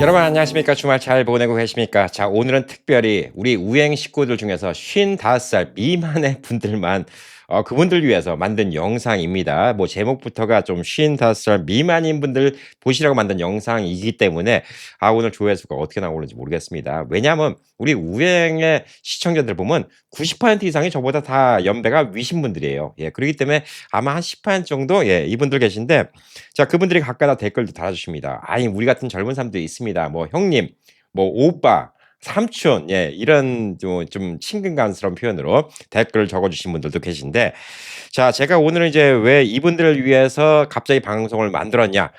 여러분 안녕하십니까? 주말 잘 보내고 계십니까? 자, 오늘은 특별히 우리 우행 식구들 중에서 55살 미만의 분들만 그분들 위해서 만든 영상입니다. 뭐 제목부터가 좀 55살 미만인 분들 보시라고 만든 영상이기 때문에 오늘 조회수가 어떻게 나오는지 모르겠습니다. 왜냐하면 우리 우행의 시청자들 보면 90% 이상이 저보다 다 연배가 위신 분들이에요. 예, 그렇기 때문에 아마 한 10% 정도 이분들 계신데 자, 그분들이 각각 다 댓글도 달아주십니다. 아니, 우리 같은 젊은 사람들이 있습니다. 뭐 형님, 뭐 오빠, 삼촌, 이런 좀 친근감스러운 표현으로 댓글을 적어주신 분들도 계신데, 자, 제가 오늘은 이제 왜 이분들을 위해서 갑자기 방송을 만들었냐?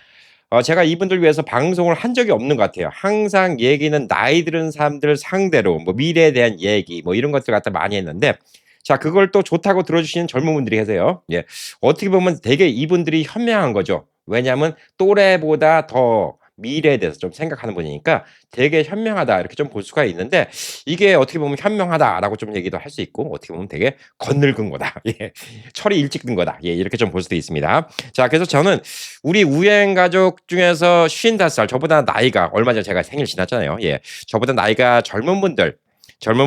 제가 이분들 위해서 방송을 한 적이 없는 것 같아요. 항상 얘기는 나이 들은 사람들 상대로 뭐 미래에 대한 얘기 뭐 이런 것들 갖다 많이 했는데, 자, 그걸 또 좋다고 들어주시는 젊은 분들이 계세요. 예. 어떻게 보면 되게 이분들이 현명한 거죠. 왜냐하면 또래보다 더 미래에 대해서 좀 생각하는 분이니까 되게 현명하다 이렇게 좀 볼 수가 있는데 이게 어떻게 보면 현명하다라고 좀 얘기도 할 수 있고 어떻게 보면 되게 겉늙은 거다. 예. 철이 일찍 든 거다. 예, 이렇게 좀 볼 수도 있습니다. 자, 그래서 저는 우리 우행 가족 중에서 55살 저보다 나이가 얼마 전에 제가 생일 지났잖아요. 예. 저보다 나이가 젊은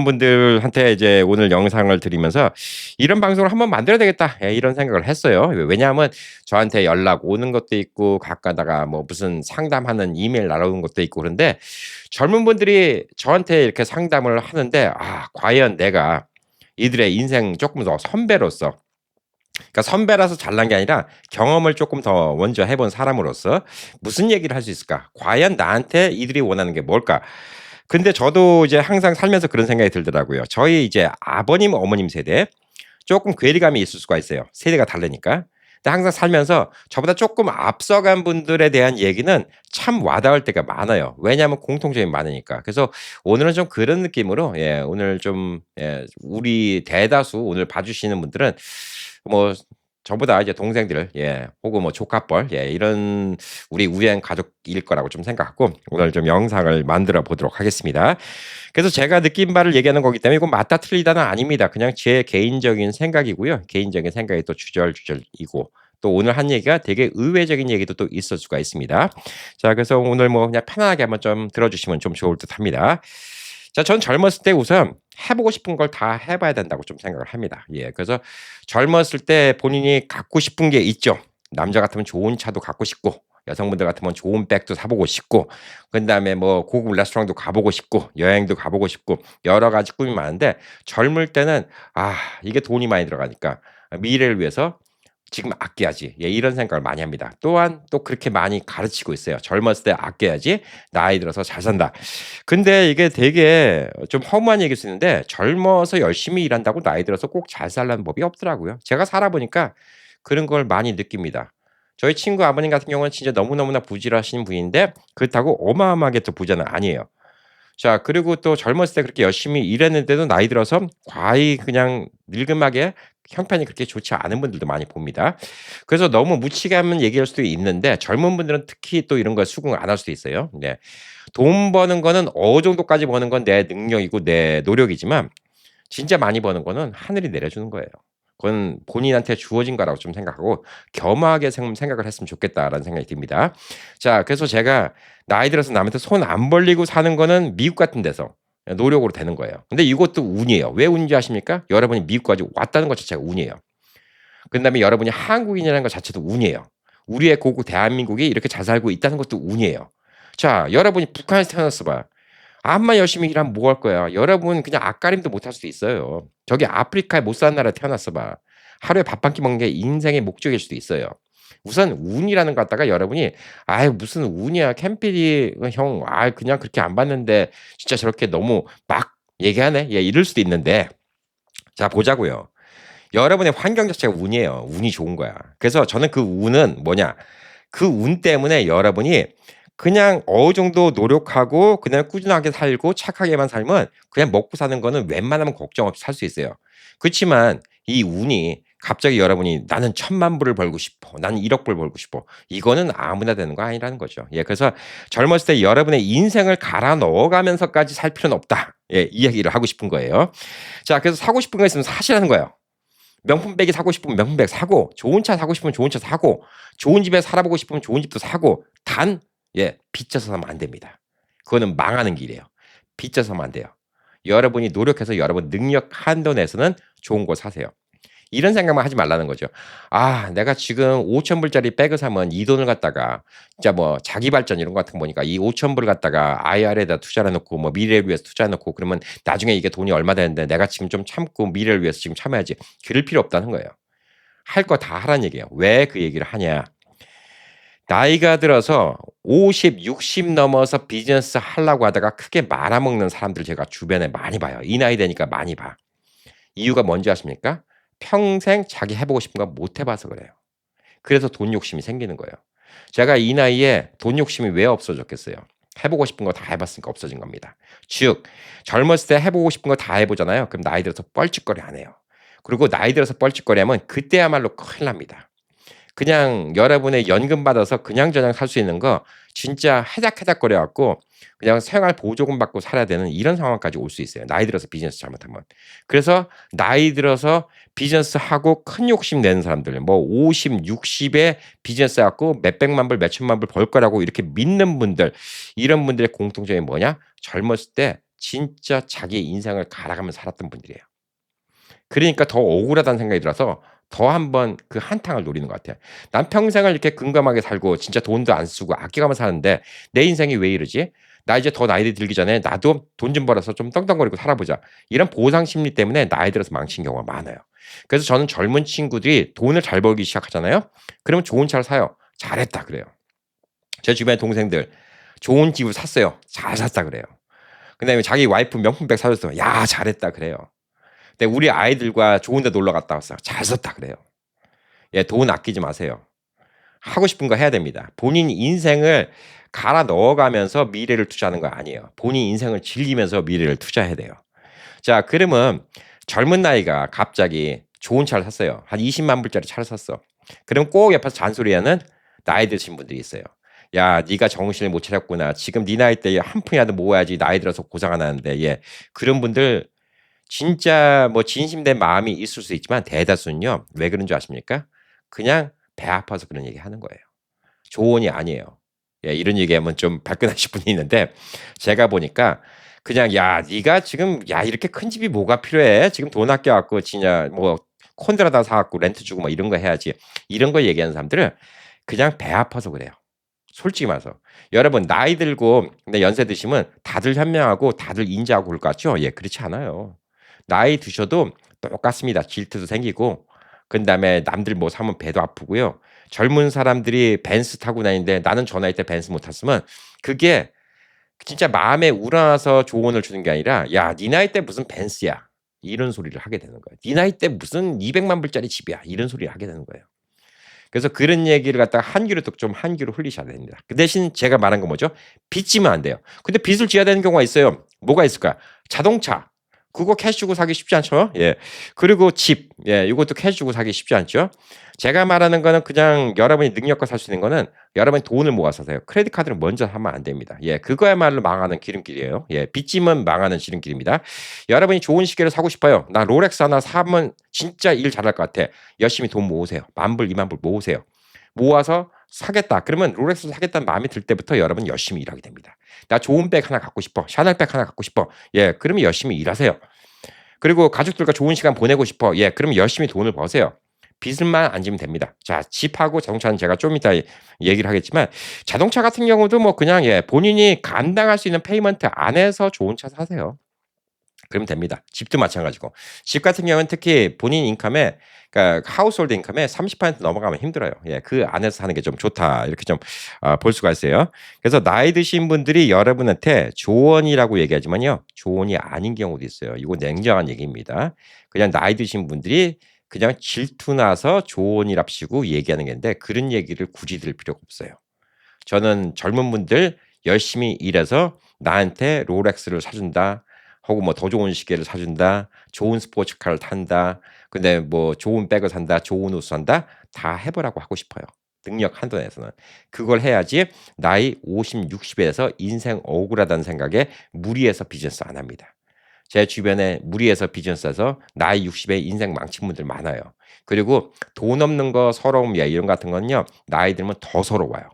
분들한테 이제 오늘 영상을 드리면서 이런 방송을 한번 만들어야 되겠다. 이런 생각을 했어요. 왜냐하면 저한테 연락 오는 것도 있고 가끔가다가 뭐 무슨 상담하는 이메일 날아오는 것도 있고 그런데 젊은 분들이 저한테 이렇게 상담을 하는데 과연 내가 이들의 인생 조금 더 선배로서 그러니까 선배라서 잘난 게 아니라 경험을 조금 더 먼저 해본 사람으로서 무슨 얘기를 할 수 있을까? 과연 나한테 이들이 원하는 게 뭘까? 근데 저도 이제 항상 살면서 그런 생각이 들더라고요. 저희 이제 아버님, 어머님 세대 조금 괴리감이 있을 수가 있어요. 세대가 다르니까. 근데 항상 살면서 저보다 조금 앞서간 분들에 대한 얘기는 참 와닿을 때가 많아요. 왜냐하면 공통점이 많으니까. 그래서 오늘은 좀 그런 느낌으로 오늘 좀 우리 대다수 오늘 봐주시는 분들은 뭐 저보다 이제 동생들 혹은 뭐 조카뻘 이런 우리 우연 가족일 거라고 좀 생각하고 오늘 좀 영상을 만들어 보도록 하겠습니다. 그래서 제가 느낀 바를 얘기하는 거기 때문에 이건 맞다 틀리다는 아닙니다. 그냥 제 개인적인 생각이고요. 개인적인 생각이 또 주절주절이고 또 오늘 한 얘기가 되게 의외적인 얘기도 또 있을 수가 있습니다. 자, 그래서 오늘 뭐 그냥 편안하게 한번 좀 들어주시면 좀 좋을 듯합니다. 자, 전 젊었을 때 우선 해보고 싶은 걸 다 해봐야 된다고 좀 생각을 합니다. 예, 그래서 젊었을 때 본인이 갖고 싶은 게 있죠. 남자 같으면 좋은 차도 갖고 싶고, 여성분들 같으면 좋은 백도 사보고 싶고, 그다음에 뭐 고급 레스토랑도 가보고 싶고, 여행도 가보고 싶고, 여러 가지 꿈이 많은데 젊을 때는 이게 돈이 많이 들어가니까 미래를 위해서 지금 아껴야지. 이런 생각을 많이 합니다. 또한 또 그렇게 많이 가르치고 있어요. 젊었을 때 아껴야지. 나이 들어서 잘 산다. 근데 이게 되게 좀 허무한 얘기일 수 있는데 젊어서 열심히 일한다고 나이 들어서 꼭 잘 살라는 법이 없더라고요. 제가 살아보니까 그런 걸 많이 느낍니다. 저희 친구 아버님 같은 경우는 진짜 너무너무나 부지런하신 분인데 그렇다고 어마어마하게 또 부자는 아니에요. 자, 그리고 또 젊었을 때 그렇게 열심히 일했는데도 나이 들어서 과히 그냥 늙음하게 형편이 그렇게 좋지 않은 분들도 많이 봅니다. 그래서 너무 무치게 얘기할 수도 있는데 젊은 분들은 특히 또 이런 걸 수긍 안 할 수도 있어요. 네. 돈 버는 거는 어느 정도까지 버는 건 내 능력이고 내 노력이지만 진짜 많이 버는 거는 하늘이 내려주는 거예요. 그건 본인한테 주어진 거라고 좀 생각하고 겸허하게 생각을 했으면 좋겠다라는 생각이 듭니다. 자, 그래서 제가 나이 들어서 남한테 손 안 벌리고 사는 거는 미국 같은 데서 노력으로 되는 거예요. 근데 이것도 운이에요. 왜 운인지 아십니까? 여러분이 미국까지 왔다는 것 자체가 운이에요. 그다음에 여러분이 한국인이라는 것 자체도 운이에요. 우리의 고국 대한민국이 이렇게 잘 살고 있다는 것도 운이에요. 자, 여러분이 북한에서 태어났어 봐. 암만 열심히 일하면 뭐 할 거야. 여러분 그냥 앞가림도 못 할 수도 있어요. 저기 아프리카에 못 사는 나라에 태어났어 봐. 하루에 밥 한 끼 먹는 게 인생의 목적일 수도 있어요. 우선 운이라는 거 갖다가 여러분이 "아유 무슨 운이야. 캠필이 형 그냥 그렇게 안 봤는데 진짜 저렇게 너무 막 얘기하네." 이럴 수도 있는데 자 보자고요. 여러분의 환경 자체가 운이에요. 운이 좋은 거야. 그래서 저는 그 운은 뭐냐? 그 운 때문에 여러분이 그냥 어느 정도 노력하고 그냥 꾸준하게 살고 착하게만 살면 그냥 먹고 사는 거는 웬만하면 걱정 없이 살 수 있어요. 그렇지만 이 운이 갑자기 여러분이 '나는 1,000,000 불을 벌고 싶어. 나는 1억 불 벌고 싶어.' 이거는 아무나 되는 거 아니라는 거죠. 그래서 젊었을 때 여러분의 인생을 갈아 넣어가면서까지 살 필요는 없다. 이 얘기를 하고 싶은 거예요. 자, 그래서 사고 싶은 거 있으면 사시라는 거예요. 명품백이 사고 싶으면 명품백 사고 좋은 차 사고 싶으면 좋은 차 사고 좋은 집에 살아보고 싶으면 좋은 집도 사고 단 빚져서 사면 안 됩니다. 그거는 망하는 길이에요. 빚져서만 안 돼요. 여러분이 노력해서 여러분 능력 한도 내에서는 좋은 거 사세요. 이런 생각만 하지 말라는 거죠. '아 내가 지금 5천 불짜리 백을 사면 이 돈을 갖다가 진짜 뭐 자기 발전 이런 거 같은 거 보니까 이 5천 불을 갖다가 IR에다 투자를 해 놓고 뭐 미래를 위해서 투자해 놓고 그러면 나중에 이게 돈이 얼마 되는데 내가 지금 좀 참고 미래를 위해서 지금 참아야지.' 그럴 필요 없다는 거예요. 할 거 다 하라는 얘기예요. 왜 그 얘기를 하냐. 나이가 들어서 50, 60 넘어서 비즈니스 하려고 하다가 크게 말아먹는 사람들 제가 주변에 많이 봐요. 이 나이 되니까 많이 봐. 이유가 뭔지 아십니까? 평생 자기 해 보고 싶은 거 못 해 봐서 그래요. 그래서 돈 욕심이 생기는 거예요. 제가 이 나이에 돈 욕심이 왜 없어졌겠어요? 해 보고 싶은 거 다 해 봤으니까 없어진 겁니다. 즉 젊었을 때 해 보고 싶은 거 다 해 보잖아요. 그럼 나이 들어서 뻘짓거리 안 해요. 그리고 나이 들어서 뻘짓거리하면 그때야말로 큰일 납니다. 그냥 여러분의 연금 받아서 그냥저냥 살 수 있는 거 진짜 해닥해닥거려 갖고 그냥 생활 보조금 받고 살아야 되는 이런 상황까지 올 수 있어요, 나이 들어서 비즈니스 잘못하면. 그래서 나이 들어서 비즈니스하고 큰 욕심 내는 사람들 뭐 50, 60에 비즈니스 해 갖고 몇백만 불, 몇천만 불 벌 거라고 이렇게 믿는 분들 이런 분들의 공통점이 뭐냐? 젊었을 때 진짜 자기의 인생을 갈아가면서 살았던 분들이에요. 그러니까 더 억울하다는 생각이 들어서 더 한번 그 한탕을 노리는 것 같아요. '난 평생을 이렇게 금감하게 살고 진짜 돈도 안 쓰고 아껴가면서 사는데 내 인생이 왜 이러지? 나 이제 더 나이 들기 전에 나도 돈 좀 벌어서 좀 떵떵거리고 살아보자.' 이런 보상 심리 때문에 나이 들어서 망친 경우가 많아요. 그래서 저는 젊은 친구들이 돈을 잘 벌기 시작하잖아요. 그러면 좋은 차를 사요. "잘했다." 그래요. 제 주변에 동생들 좋은 집을 샀어요. "잘 샀다." 그래요. 그다음에 자기 와이프 명품백 사 줬어요. "야 잘했다." 그래요. 근데 우리 아이들과 좋은 데 놀러 갔다 왔어요. "잘 썼다." 그래요. 예 돈 아끼지 마세요. 하고 싶은 거 해야 됩니다. 본인 인생을 갈아 넣어가면서 미래를 투자하는 거 아니에요. 본인 인생을 즐기면서 미래를 투자해야 돼요. 자 그러면 젊은 나이가 갑자기 좋은 차를 샀어요. 한 200,000 불짜리 차를 샀어. 그럼 꼭 옆에서 잔소리하는 나이 드신 분들이 있어요. "야 네가 정신을 못 차렸구나. 지금 네 나이 때 한 푼이라도 모아야지 나이 들어서 고생 안 하는데." 예. 그런 분들 진짜 뭐 진심된 마음이 있을 수 있지만 대다수는요. 왜 그런 줄 아십니까? 그냥 배 아파서 그런 얘기하는 거예요. 조언이 아니에요. 예 이런 얘기하면 좀 발끈하실 분이 있는데 제가 보니까 그냥 "야 네가 지금 야 이렇게 큰 집이 뭐가 필요해? 지금 돈 아껴 갖고 진짜 뭐 콘도라다 사 갖고 렌트 주고 뭐 이런 거 해야지." 이런 거 얘기하는 사람들은 그냥 배 아파서 그래요. 솔직히 말해서. 여러분 나이 들고 근데 연세 드시면 다들 현명하고 다들 인자하고 그럴 것 같죠? 예 그렇지 않아요. 나이 드셔도 똑같습니다. 질투도 생기고 그다음에 남들 뭐 사면 배도 아프고요. 젊은 사람들이 벤츠 타고 다니는데 나는 저 나이 때 벤츠 못 탔으면 그게 진짜 마음에 우러나서 조언을 주는 게 아니라 "야 네 나이 때 무슨 벤츠야." 이런 소리를 하게 되는 거예요. "네 나이 때 무슨 200만 불짜리 집이야." 이런 소리를 하게 되는 거예요. 그래서 그런 얘기를 갖다가 한 귀로 듣고 좀 한 귀로 흘리셔야 됩니다. 그 대신 제가 말한 건 뭐죠? 빚지면 안 돼요. 근데 빚을 지어야 되는 경우가 있어요. 뭐가 있을까? 자동차. 그거 캐시 주고 사기 쉽지 않죠? 예. 그리고 집. 예. 요것도 캐시 주고 사기 쉽지 않죠? 제가 말하는 거는 그냥 여러분이 능력과 살 수 있는 거는 여러분이 돈을 모아서 사요. 크레딧 카드를 먼저 하면 안 됩니다. 예. 그거야말로 망하는 지름길이에요. 예. 빚지면 망하는 지름길입니다. 여러분이 좋은 시계를 사고 싶어요. 나 롤렉스 하나 사면 진짜 일 잘할 것 같아. 열심히 돈 모으세요. 10,000불, 20,000불 모으세요. 모아서 사겠다. 그러면 롤렉스 사겠다는 마음이 들 때부터 여러분은 열심히 일하게 됩니다. 나 좋은 백 하나 갖고 싶어. 샤넬 백 하나 갖고 싶어. 예. 그러면 열심히 일하세요. 그리고 가족들과 좋은 시간 보내고 싶어. 예. 그러면 열심히 돈을 버세요. 빚을만 안 지면 됩니다. 자, 집하고 자동차는 제가 좀 이따 얘기를 하겠지만 자동차 같은 경우도 뭐 그냥 예, 본인이 감당할 수 있는 페이먼트 안에서 좋은 차 사세요. 그러면 됩니다. 집도 마찬가지고. 집 같은 경우는 특히 본인 인컴에 그러니까 하우스홀드 인컴의 30% 넘어가면 힘들어요. 예. 그 안에서 사는 게 좀 좋다. 이렇게 좀 볼 수가 있어요. 그래서 나이 드신 분들이 여러분한테 조언이라고 얘기하지만요. 조언이 아닌 경우도 있어요. 이거 냉정한 얘기입니다. 그냥 나이 드신 분들이 그냥 질투 나서 조언이랍시고 얘기하는 게 있는데 그런 얘기를 굳이 들을 필요가 없어요. 저는 젊은 분들 열심히 일해서 나한테 롤렉스를 사준다. 혹은 뭐 더 좋은 시계를 사준다. 좋은 스포츠카를 탄다. 근데 뭐 좋은 백을 산다. 좋은 옷 산다. 다 해 보라고 하고 싶어요. 능력 한도 내에서는. 그걸 해야지 나이 50, 60에 서 인생 억울하다는 생각에 무리해서 비즈니스 안 합니다. 제 주변에 무리해서 비즈니스해서 나이 60에 인생 망친 분들 많아요. 그리고 돈 없는 거 서러움 야 이런 같은 건요. 나이 들면 더 서러워요.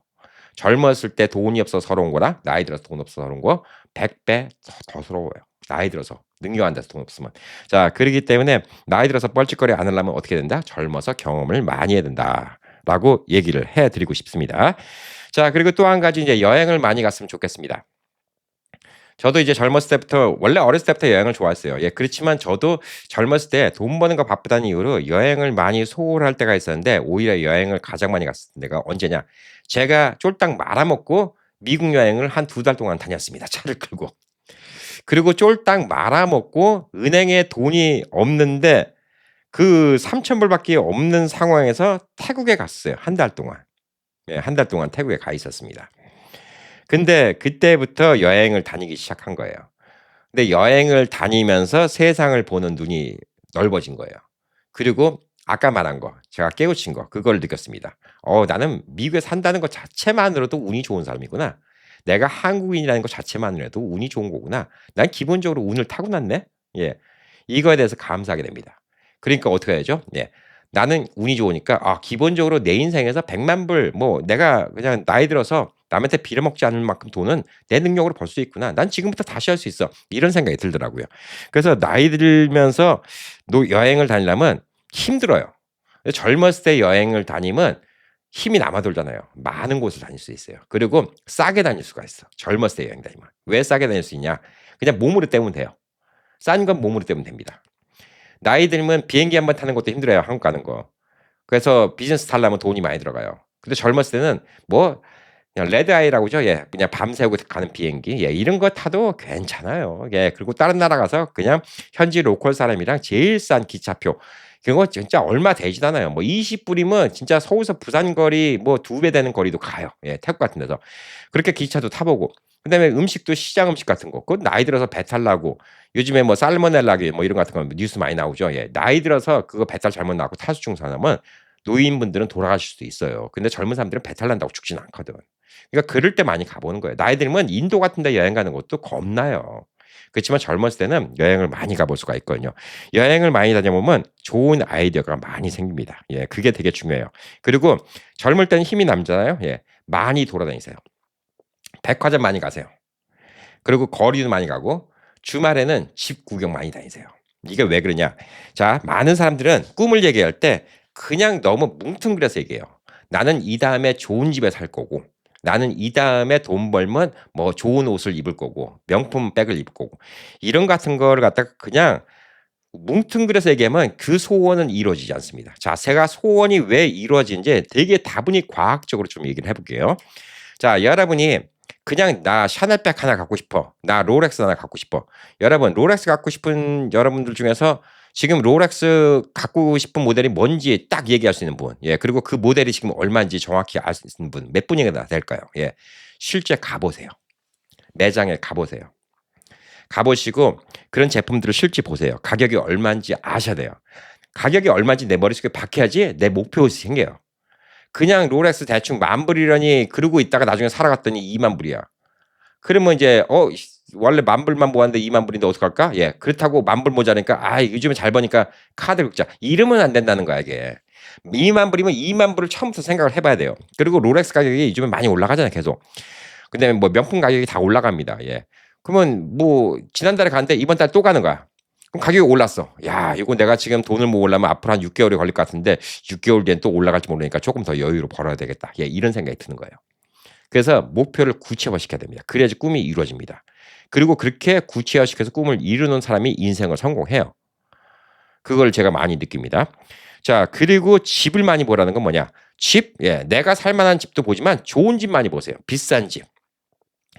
젊었을 때 돈이 없어서 서러운 거랑 나이 들어서 돈 없어서 서러운 거 100배 더 서러워요. 나이 들어서 능력 안 돼서 돈 없으면. 자, 그렇기 때문에 나이 들어서 뻘짓거리 안 하려면 어떻게 된다? 젊어서 경험을 많이 해야 된다라고 얘기를 해 드리고 싶습니다. 자, 그리고 또 한 가지 이제 여행을 많이 갔으면 좋겠습니다. 저도 이제 젊었을 때부터 원래 어렸을 때부터 여행을 좋아했어요. 예, 그렇지만 저도 젊었을 때 돈 버는 거 바쁘다는 이유로 여행을 많이 소홀할 때가 있었는데 오히려 여행을 가장 많이 갔을 때가 언제냐? 제가 쫄딱 말아먹고 미국 여행을 한 2달 동안 다녔습니다. 차를 끌고. 그리고 쫄딱 말아먹고 은행에 돈이 없는데 그 3,000불밖에 없는 상황에서 태국에 갔어요. 한 달 동안. 예, 한 달 동안 태국에 가 있었습니다. 근데 그때부터 여행을 다니기 시작한 거예요. 근데 여행을 다니면서 세상을 보는 눈이 넓어진 거예요. 그리고 아까 말한 거, 제가 깨우친 거, 그걸 느꼈습니다. 나는 미국에 산다는 것 자체만으로도 운이 좋은 사람이구나. 내가 한국인이라는 것 자체만으로도 운이 좋은 거구나. 난 기본적으로 운을 타고났네. 예, 이거에 대해서 감사하게 됩니다. 그러니까 어떻게 해야죠? 예, 나는 운이 좋으니까 기본적으로 내 인생에서 100만 불, 뭐 내가 그냥 나이 들어서 남한테 빌어먹지 않을 만큼 돈은 내 능력으로 벌 수 있구나. 난 지금부터 다시 할 수 있어. 이런 생각이 들더라고요. 그래서 나이 들면서 여행을 다니려면 힘들어요. 젊었을 때 여행을 다니면 힘이 남아돌잖아요. 많은 곳을 다닐 수 있어요. 그리고 싸게 다닐 수가 있어. 젊었을 때 여행 다니면. 왜 싸게 다닐 수 있냐? 그냥 몸으로 때우면 돼요. 싼 건 몸으로 때우면 됩니다. 나이 들면 비행기 한번 타는 것도 힘들어요. 한국 가는 거. 그래서 비즈니스 타려면 돈이 많이 들어가요. 근데 젊었을 때는 뭐 그냥 레드아이라고 하죠. 예, 그냥 밤새고 가는 비행기. 예, 이런 거 타도 괜찮아요. 예, 그리고 다른 나라 가서 그냥 현지 로컬 사람이랑 제일 싼 기차표. 그거 진짜 얼마 되지도 않아요. 뭐 20불이면 진짜 서울에서 부산 거리 뭐 2배 되는 거리도 가요. 예, 태국 같은 데서. 그렇게 기차도 타보고. 그다음에 음식도 시장 음식 같은 거. 그 나이 들어서 배탈 나고 요즘에 뭐 살모넬라기 뭐 이런 같은 거 뉴스 많이 나오죠. 예, 나이 들어서 그거 배탈 잘못 나고 탈수증 사람은 노인분들은 돌아가실 수도 있어요. 근데 젊은 사람들은 배탈 난다고 죽지는 않거든. 그러니까 그럴 때 많이 가보는 거예요. 나이 들면 인도 같은 데 여행 가는 것도 겁나요. 그렇지만 젊었을 때는 여행을 많이 가볼 수가 있거든요. 여행을 많이 다녀보면 좋은 아이디어가 많이 생깁니다. 예, 그게 되게 중요해요. 그리고 젊을 때는 힘이 남잖아요. 예, 많이 돌아다니세요. 백화점 많이 가세요. 그리고 거리도 많이 가고 주말에는 집 구경 많이 다니세요. 이게 왜 그러냐? 자, 많은 사람들은 꿈을 얘기할 때 그냥 너무 뭉뚱그려서 얘기해요. 나는 이 다음에 좋은 집에 살 거고 나는 이 다음에 돈 벌면 뭐 좋은 옷을 입을 거고 명품 백을 입을 거고 이런 같은 거를 갖다가 그냥 뭉뚱그려서 얘기하면 그 소원은 이루어지지 않습니다. 자, 제가 소원이 왜 이루어지는지 되게 다분히 과학적으로 좀 얘기를 해볼게요. 자, 여러분이 그냥 나 샤넬백 하나 갖고 싶어. 나 롤렉스 하나 갖고 싶어. 여러분, 롤렉스 갖고 싶은 여러분들 중에서 지금 롤렉스 갖고 싶은 모델이 뭔지 딱 얘기할 수 있는 분. 예, 그리고 그 모델이 지금 얼마인지 정확히 알 수 있는 분. 몇 분이나 될까요? 예, 실제 가보세요. 매장에 가보세요. 가보시고 그런 제품들을 실제 보세요. 가격이 얼마인지 아셔야 돼요. 가격이 얼마인지 내 머릿속에 박혀야지 내 목표가 생겨요. 그냥 롤렉스 대충 10,000불이라니 그러고 있다가 나중에 살아갔더니 20,000불이야. 그러면 이제 원래 10,000불만 모았는데 20,000불인데 어떡할까? 예, 그렇다고 10,000불 모자니까 요즘에 잘 버니까 카드 긁자. 이러면 안 된다는 거야 이게. 20,000불이면 20,000불을 처음부터 생각을 해봐야 돼요. 그리고 롤렉스 가격이 요즘에 많이 올라가잖아요 계속. 근데 뭐 명품 가격이 다 올라갑니다. 예. 그러면 뭐 지난달에 갔는데 이번 달 또 가는 거야. 그럼 가격이 올랐어. 야, 이거 내가 지금 돈을 모으려면 앞으로 한 6개월이 걸릴 것 같은데 6개월 뒤엔 또 올라갈지 모르니까 조금 더 여유로 벌어야 되겠다. 예, 이런 생각이 드는 거예요. 그래서 목표를 구체화시켜야 됩니다. 그래야지 꿈이 이루어집니다. 그리고 그렇게 구체화시켜서 꿈을 이루는 사람이 인생을 성공해요. 그걸 제가 많이 느낍니다. 자, 그리고 집을 많이 보라는 건 뭐냐? 집, 예, 내가 살 만한 집도 보지만 좋은 집 많이 보세요. 비싼 집.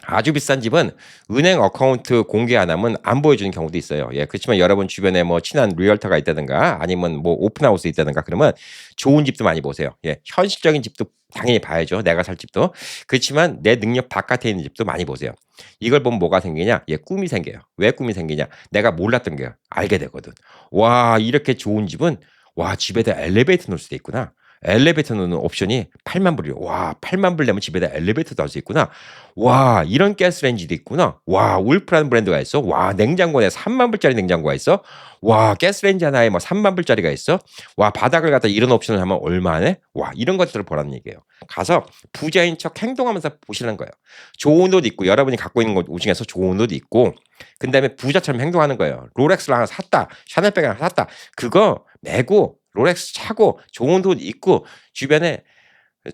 아주 비싼 집은 은행 어카운트 공개 안 하면 안 보여주는 경우도 있어요. 예, 그렇지만 여러분 주변에 뭐 친한 리얼터가 있다든가 아니면 뭐 오픈하우스 있다든가 그러면 좋은 집도 많이 보세요. 예, 현실적인 집도 당연히 봐야죠. 내가 살 집도. 그렇지만 내 능력 바깥에 있는 집도 많이 보세요. 이걸 보면 뭐가 생기냐? 예, 꿈이 생겨요. 왜 꿈이 생기냐? 내가 몰랐던 게 알게 되거든. 와, 이렇게 좋은 집은 와, 집에다 엘리베이터 놓을 수도 있구나. 엘리베이터 넣는 옵션이 8만 불이요. 와, 8만 불 내면 집에다 엘리베이터도 할 수 있구나. 와, 이런 가스레인지도 있구나. 와, 울프라는 브랜드가 있어. 와, 냉장고에 3만 불짜리 냉장고가 있어. 와, 가스레인지 하나에 뭐 3만 불짜리가 있어. 와, 바닥을 갖다 이런 옵션을 하면 얼마네? 와, 이런 것들을 보라는 얘기예요. 가서 부자인 척 행동하면서 보시는 거예요. 좋은 옷 입고 여러분이 갖고 있는 옷 중에서 좋은 옷 입고 그다음에 부자처럼 행동하는 거예요. 롤렉스를 하나 샀다. 샤넬백을 하나 샀다. 그거 메고 롤렉스 차고 좋은 옷 입고 주변에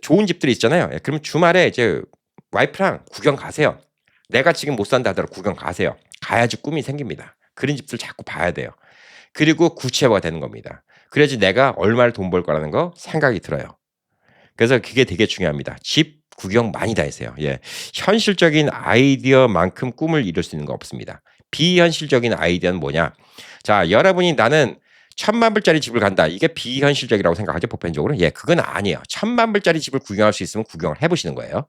좋은 집들이 있잖아요. 예, 그럼 주말에 이제 와이프랑 구경 가세요. 내가 지금 못 산다 하더라도 구경 가세요. 가야지 꿈이 생깁니다. 그런 집들 자꾸 봐야 돼요. 그리고 구체화가 되는 겁니다. 그래야지 내가 얼마를 돈 벌 거라는 거 생각이 들어요. 그래서 그게 되게 중요합니다. 집 구경 많이 다니세요. 예. 현실적인 아이디어만큼 꿈을 이룰 수 있는 거 없습니다. 비현실적인 아이디어는 뭐냐? 자, 여러분이 나는 1,000만 불짜리 집을 간다. 이게 비현실적이라고 생각하죠, 보편적으로? 예, 그건 아니에요. 1,000만 불짜리 집을 구경할 수 있으면 구경을 해보시는 거예요.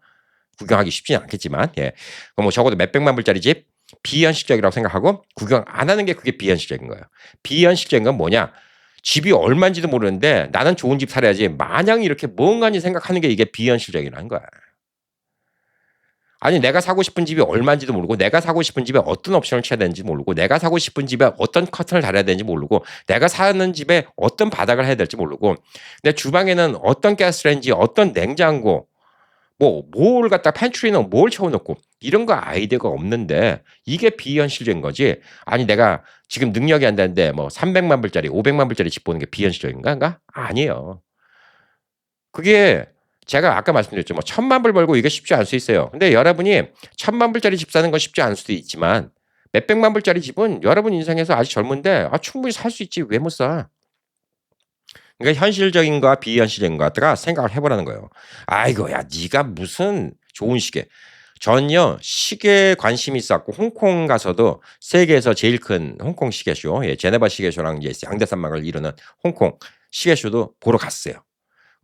구경하기 쉽지는 않겠지만, 예. 뭐 적어도 몇백만 불짜리 집 비현실적이라고 생각하고 구경 안 하는 게 그게 비현실적인 거예요. 비현실적인 건 뭐냐? 집이 얼마인지도 모르는데 나는 좋은 집 살아야지. 마냥 이렇게 뭔가니 생각하는 게 이게 비현실적이라는 거야. 아니 내가 사고 싶은 집이 얼마인지도 모르고 내가 사고 싶은 집에 어떤 옵션을 쳐야 되는지 모르고 내가 사고 싶은 집에 어떤 커튼을 달아야 되는지 모르고 내가 사는 집에 어떤 바닥을 해야 될지 모르고 내 주방에는 어떤 가스레인지 어떤 냉장고 뭐 뭘 갖다 팬트리는 뭘 채워놓고 이런 거 아이디어가 없는데 이게 비현실적인 거지. 아니 내가 지금 능력이 안 되는데 뭐 300만 불짜리 500만 불짜리 집 보는 게 비현실적인가? 아니에요. 그게 제가 아까 말씀드렸죠. 뭐 1,000만 불 벌고 이게 쉽지 않을 수 있어요. 근데 여러분이 1,000만 불짜리 집 사는 건 쉽지 않을 수도 있지만 몇백만 불짜리 집은 여러분 인생에서 아직 젊은데 충분히 살 수 있지. 왜 못 사? 그러니까 현실적인과 비현실적인 것 갖다가 생각을 해보라는 거예요. 아이고 야 네가 무슨 좋은 시계. 전요 시계에 관심이 있었고 홍콩 가서도 세계에서 제일 큰 홍콩 시계쇼, 예, 제네바 시계쇼랑 이제 양대산맥을 이루는 홍콩 시계쇼도 보러 갔어요.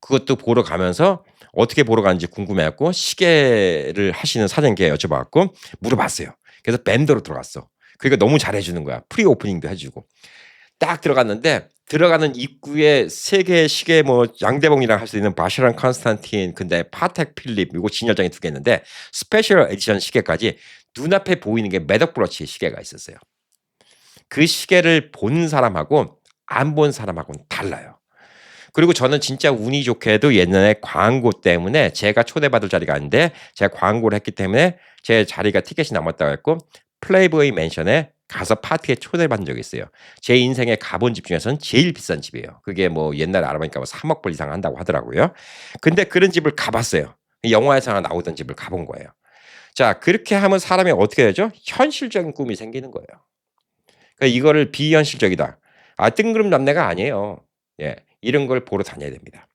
그것도 보러 가면서 어떻게 보러 가는지 궁금해갖고 시계를 하시는 사장님께 여쭤봐갖고 물어봤어요. 그래서 밴더로 들어갔어. 그러니까 너무 잘해주는 거야. 프리 오프닝도 해주고. 딱 들어갔는데 들어가는 입구에 세 개의 시계 뭐 양대봉이랑 할 수 있는 바시란 컨스탄틴 근데 파텍 필립 그리고 진열장이 두 개 있는데 스페셜 에디션 시계까지 눈앞에 보이는 게 매덕 브로치 시계가 있었어요. 그 시계를 본 사람하고 안 본 사람하고는 달라요. 그리고 저는 진짜 운이 좋게도 옛날에 광고 때문에 제가 초대받을 자리가 아닌데 제가 광고를 했기 때문에 제 자리가 티켓이 남았다고 했고 플레이보이 맨션에 가서 파티에 초대받은 적이 있어요. 제 인생에 가본 집 중에서는 제일 비싼 집이에요. 그게 뭐 옛날에 알아보니까 뭐 3억 불 이상 한다고 하더라고요. 근데 그런 집을 가봤어요. 영화에서 나오던 집을 가본 거예요. 자, 그렇게 하면 사람이 어떻게 되죠? 현실적인 꿈이 생기는 거예요. 그러니까 이거를 비현실적이다. 뜬구름 잡내가 아니에요. 예, 이런 걸 보러 다녀야 됩니다.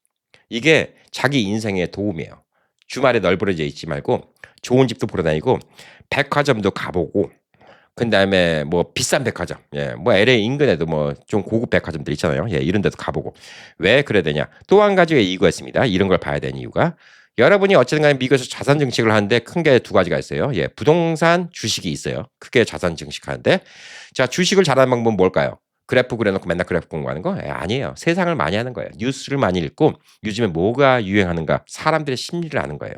이게 자기 인생에 도움이에요. 주말에 널브러져 있지 말고 좋은 집도 보러 다니고 백화점도 가보고 그다음에 뭐 비싼 백화점, 예, 뭐 LA 인근에도 뭐 좀 고급 백화점들 있잖아요. 예, 이런 데도 가보고. 왜 그래야 되냐? 또 한 가지의 이유가 있습니다. 이런 걸 봐야 되는 이유가 여러분이 어쨌든 간에 미국에서 자산 증식을 하는데 큰 게 두 가지가 있어요. 예, 부동산 주식이 있어요. 크게 자산 증식하는데 자, 주식을 잘하는 방법은 뭘까요? 그래프 그려놓고 맨날 그래프 공부하는 거? 예, 아니에요. 세상을 많이 하는 거예요. 뉴스를 많이 읽고 요즘에 뭐가 유행하는가 사람들의 심리를 아는 거예요.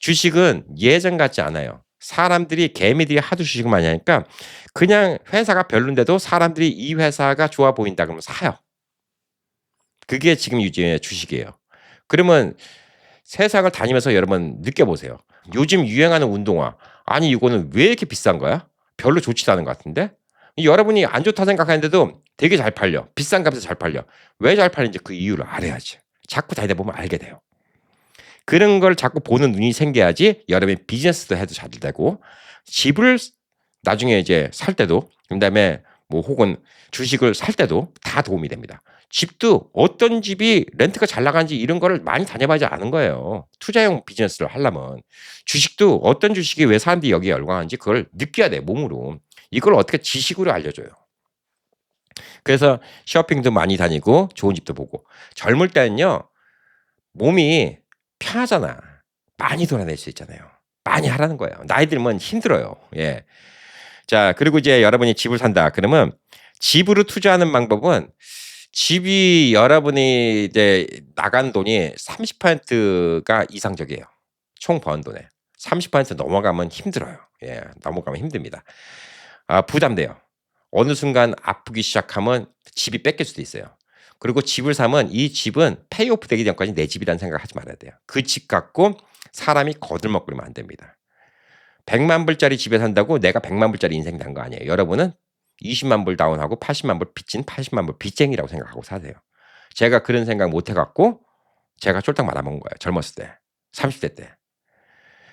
주식은 예전 같지 않아요. 사람들이 개미들이 하도 주식을 많이 하니까 그냥 회사가 별론데도 사람들이 이 회사가 좋아 보인다 그러면 사요. 그게 지금 요즘의 주식이에요. 그러면 세상을 다니면서 여러분 느껴보세요. 요즘 유행하는 운동화. 아니 이거는 왜 이렇게 비싼 거야? 별로 좋지도 않은 것 같은데? 여러분이 안 좋다 생각하는데도 되게 잘 팔려. 비싼 값에 잘 팔려. 왜 잘 팔리는지 그 이유를 알아야지. 자꾸 다니다 보면 알게 돼요. 그런 걸 자꾸 보는 눈이 생겨야지 여러분이 비즈니스도 해도 잘 되고 집을 나중에 이제 살 때도 그다음에 뭐 혹은 주식을 살 때도 다 도움이 됩니다. 집도 어떤 집이 렌트가 잘 나가는지 이런 거를 많이 다녀봐야지 아는 거예요. 투자용 비즈니스를 하려면 주식도 어떤 주식이 왜 사람들이 여기에 열광하는지 그걸 느껴야 돼 몸으로. 이걸 어떻게 지식으로 알려줘요. 그래서 쇼핑도 많이 다니고 좋은 집도 보고 젊을 때는요 몸이 편하잖아. 많이 돌아다닐 수 있잖아요. 많이 하라는 거예요. 나이 들면 힘들어요. 예. 자, 그리고 이제 여러분이 집을 산다. 그러면 집으로 투자하는 방법은 집이 여러분이 이제 나간 돈이 30%가 이상적이에요. 총 버는 돈의. 30% 넘어가면 힘들어요. 예. 넘어가면 힘듭니다. 부담돼요. 어느 순간 아프기 시작하면 집이 뺏길 수도 있어요. 그리고 집을 사면 이 집은 페이오프 되기 전까지 내 집이라는 생각을 하지 말아야 돼요. 그 집 갖고 사람이 거들먹거리면 안 됩니다. 100만 불짜리 집에 산다고 내가 100만 불짜리 인생 산 거 아니에요. 여러분은 20만 불 다운하고 80만 불 빚진 80만 불 빚쟁이라고 생각하고 사세요. 제가 그런 생각 못 해갖고 제가 쫄딱 말아먹은 거예요. 젊었을 때. 30대 때.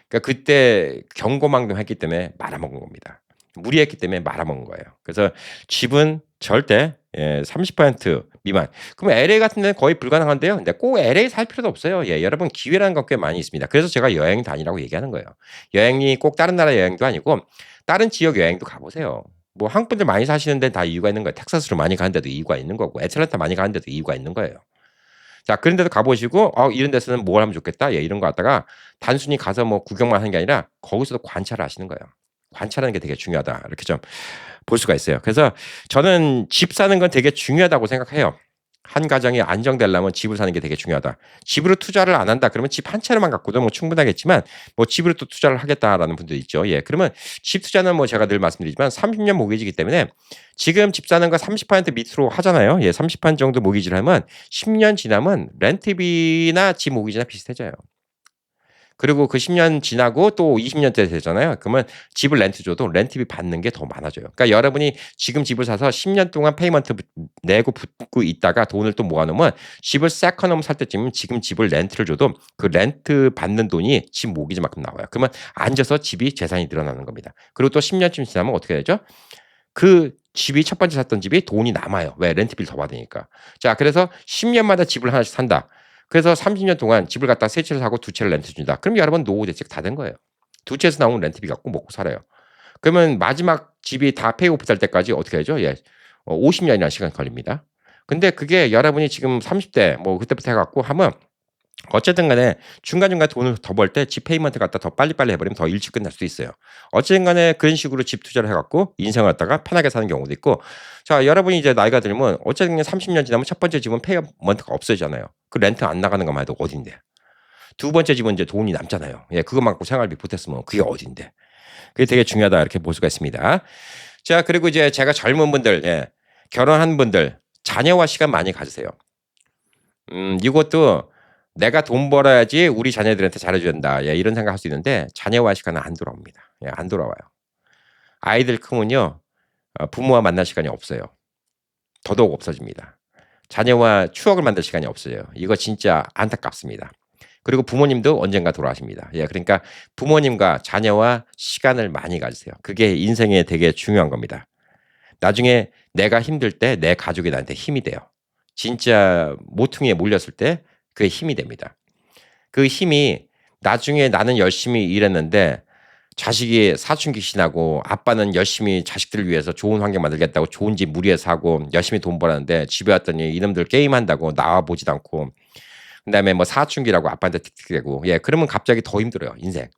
그러니까 그때 경고망동했기 때문에 말아먹은 겁니다. 무리했기 때문에 말아먹은 거예요. 그래서 집은 절대 30% 미만. 그럼 LA 같은 데는 거의 불가능한데요. 근데 꼭 LA 살 필요도 없어요. 예, 여러분 기회라는 건 꽤 많이 있습니다. 그래서 제가 여행 다니라고 얘기하는 거예요. 여행이 꼭 다른 나라 여행도 아니고 다른 지역 여행도 가보세요. 뭐 한국 분들 많이 사시는 데는 다 이유가 있는 거예요. 텍사스로 많이 가는 데도 이유가 있는 거고 애틀랜타 많이 가는 데도 이유가 있는 거예요. 자, 그런 데도 가보시고 이런 데서는 뭘 하면 좋겠다. 예, 이런 거 갖다가 단순히 가서 뭐 구경만 하는 게 아니라 거기서도 관찰을 하시는 거예요. 관찰하는 게 되게 중요하다. 이렇게 좀 볼 수가 있어요. 그래서 저는 집 사는 건 되게 중요하다고 생각해요. 한 가정이 안정되려면 집을 사는 게 되게 중요하다. 집으로 투자를 안 한다. 그러면 집 한 채로만 갖고도 뭐 충분하겠지만 뭐 집으로 또 투자를 하겠다라는 분도 있죠. 예. 그러면 집 투자는 뭐 제가 늘 말씀드리지만 30년 모기지기 때문에 지금 집 사는 거 30% 밑으로 하잖아요. 예. 30% 정도 모기지를 하면 10년 지나면 렌트비나 집 모기지나 비슷해져요. 그리고 그 10년 지나고 또 20년째 되잖아요. 그러면 집을 렌트 줘도 렌트비 받는 게 더 많아져요. 그러니까 여러분이 지금 집을 사서 10년 동안 페이먼트 내고 붙고 있다가 돈을 또 모아놓으면 집을 세컨홈 살 때쯤이면 지금 집을 렌트를 줘도 그 렌트 받는 돈이 집 모기지만큼 나와요. 그러면 앉아서 집이 재산이 늘어나는 겁니다. 그리고 또 10년쯤 지나면 어떻게 되죠? 그 집이 첫 번째 샀던 집이 돈이 남아요. 왜? 렌트비를 더 받으니까. 자, 그래서 10년마다 집을 하나씩 산다. 그래서 30년 동안 집을 갖다 세 채를 사고 두 채를 렌트 준다. 그럼 여러분 노후 대책 다 된 거예요. 두 채에서 나오는 렌트비 갖고 먹고 살아요. 그러면 마지막 집이 다 페이오프 될 때까지 어떻게 하죠? 예. 50년이라는 시간이 걸립니다. 근데 그게 여러분이 지금 30대 뭐 그때부터 해갖고 하면 어쨌든 간에 중간중간 돈을 더 벌 때 집 페이먼트 갖다 더 빨리빨리 해버리면 더 일찍 끝날 수도 있어요. 어쨌든 간에 그런 식으로 집 투자를 해갖고 인생을 갖다가 편하게 사는 경우도 있고 자, 여러분이 이제 나이가 들면 어쨌든 30년 지나면 첫 번째 집은 페이먼트가 없어지잖아요. 그 렌트 안 나가는 것만 해도 어딘데. 두 번째 집은 이제 돈이 남잖아요. 예, 그것만 갖고 생활비 보탰으면 그게 어딘데. 그게 되게 중요하다 이렇게 볼 수가 있습니다. 자, 그리고 이제 제가 젊은 분들, 예, 결혼한 분들, 자녀와 시간 많이 가지세요. 이것도 내가 돈 벌어야지 우리 자녀들한테 잘해줘야 된다. 예, 이런 생각할 수 있는데 자녀와 시간은 안 돌아옵니다. 예, 안 돌아와요. 아이들 크면요 부모와 만날 시간이 없어요. 더더욱 없어집니다. 자녀와 추억을 만들 시간이 없어요. 이거 진짜 안타깝습니다. 그리고 부모님도 언젠가 돌아가십니다. 예, 그러니까 부모님과 자녀와 시간을 많이 가지세요. 그게 인생에 되게 중요한 겁니다. 나중에 내가 힘들 때 내 가족이 나한테 힘이 돼요. 진짜 모퉁이에 몰렸을 때 그게 힘이 됩니다. 그 힘이 나중에 나는 열심히 일했는데 자식이 사춘기 지나고 아빠는 열심히 자식들을 위해서 좋은 환경 만들겠다고 좋은 집 무리해 사고 열심히 돈 벌었는데 집에 왔더니 이놈들 게임한다고 나와 보지도 않고 그다음에 뭐 사춘기라고 아빠한테 틱틱대고 예 그러면 갑자기 더 힘들어요 인생.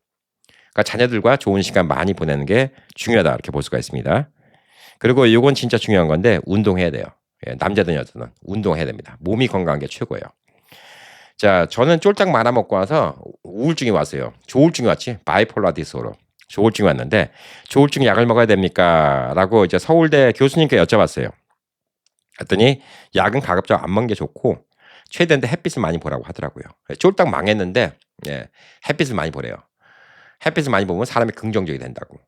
그러니까 자녀들과 좋은 시간 많이 보내는 게 중요하다 이렇게 볼 수가 있습니다. 그리고 이건 진짜 중요한 건데 운동해야 돼요. 예, 남자든 여자든 운동해야 됩니다. 몸이 건강한 게 최고예요. 자, 저는 쫄딱 말아먹고 와서 우울증이 왔어요. 조울증이 왔지. 바이폴라 디스오더. 조울증이 왔는데 조울증 약을 먹어야 됩니까? 라고 이제 서울대 교수님께 여쭤봤어요. 그랬더니 약은 가급적 안 먹는 게 좋고 최대한데 햇빛을 많이 보라고 하더라고요. 쫄딱 망했는데 예, 햇빛을 많이 보래요. 햇빛을 많이 보면 사람이 긍정적이 된다고.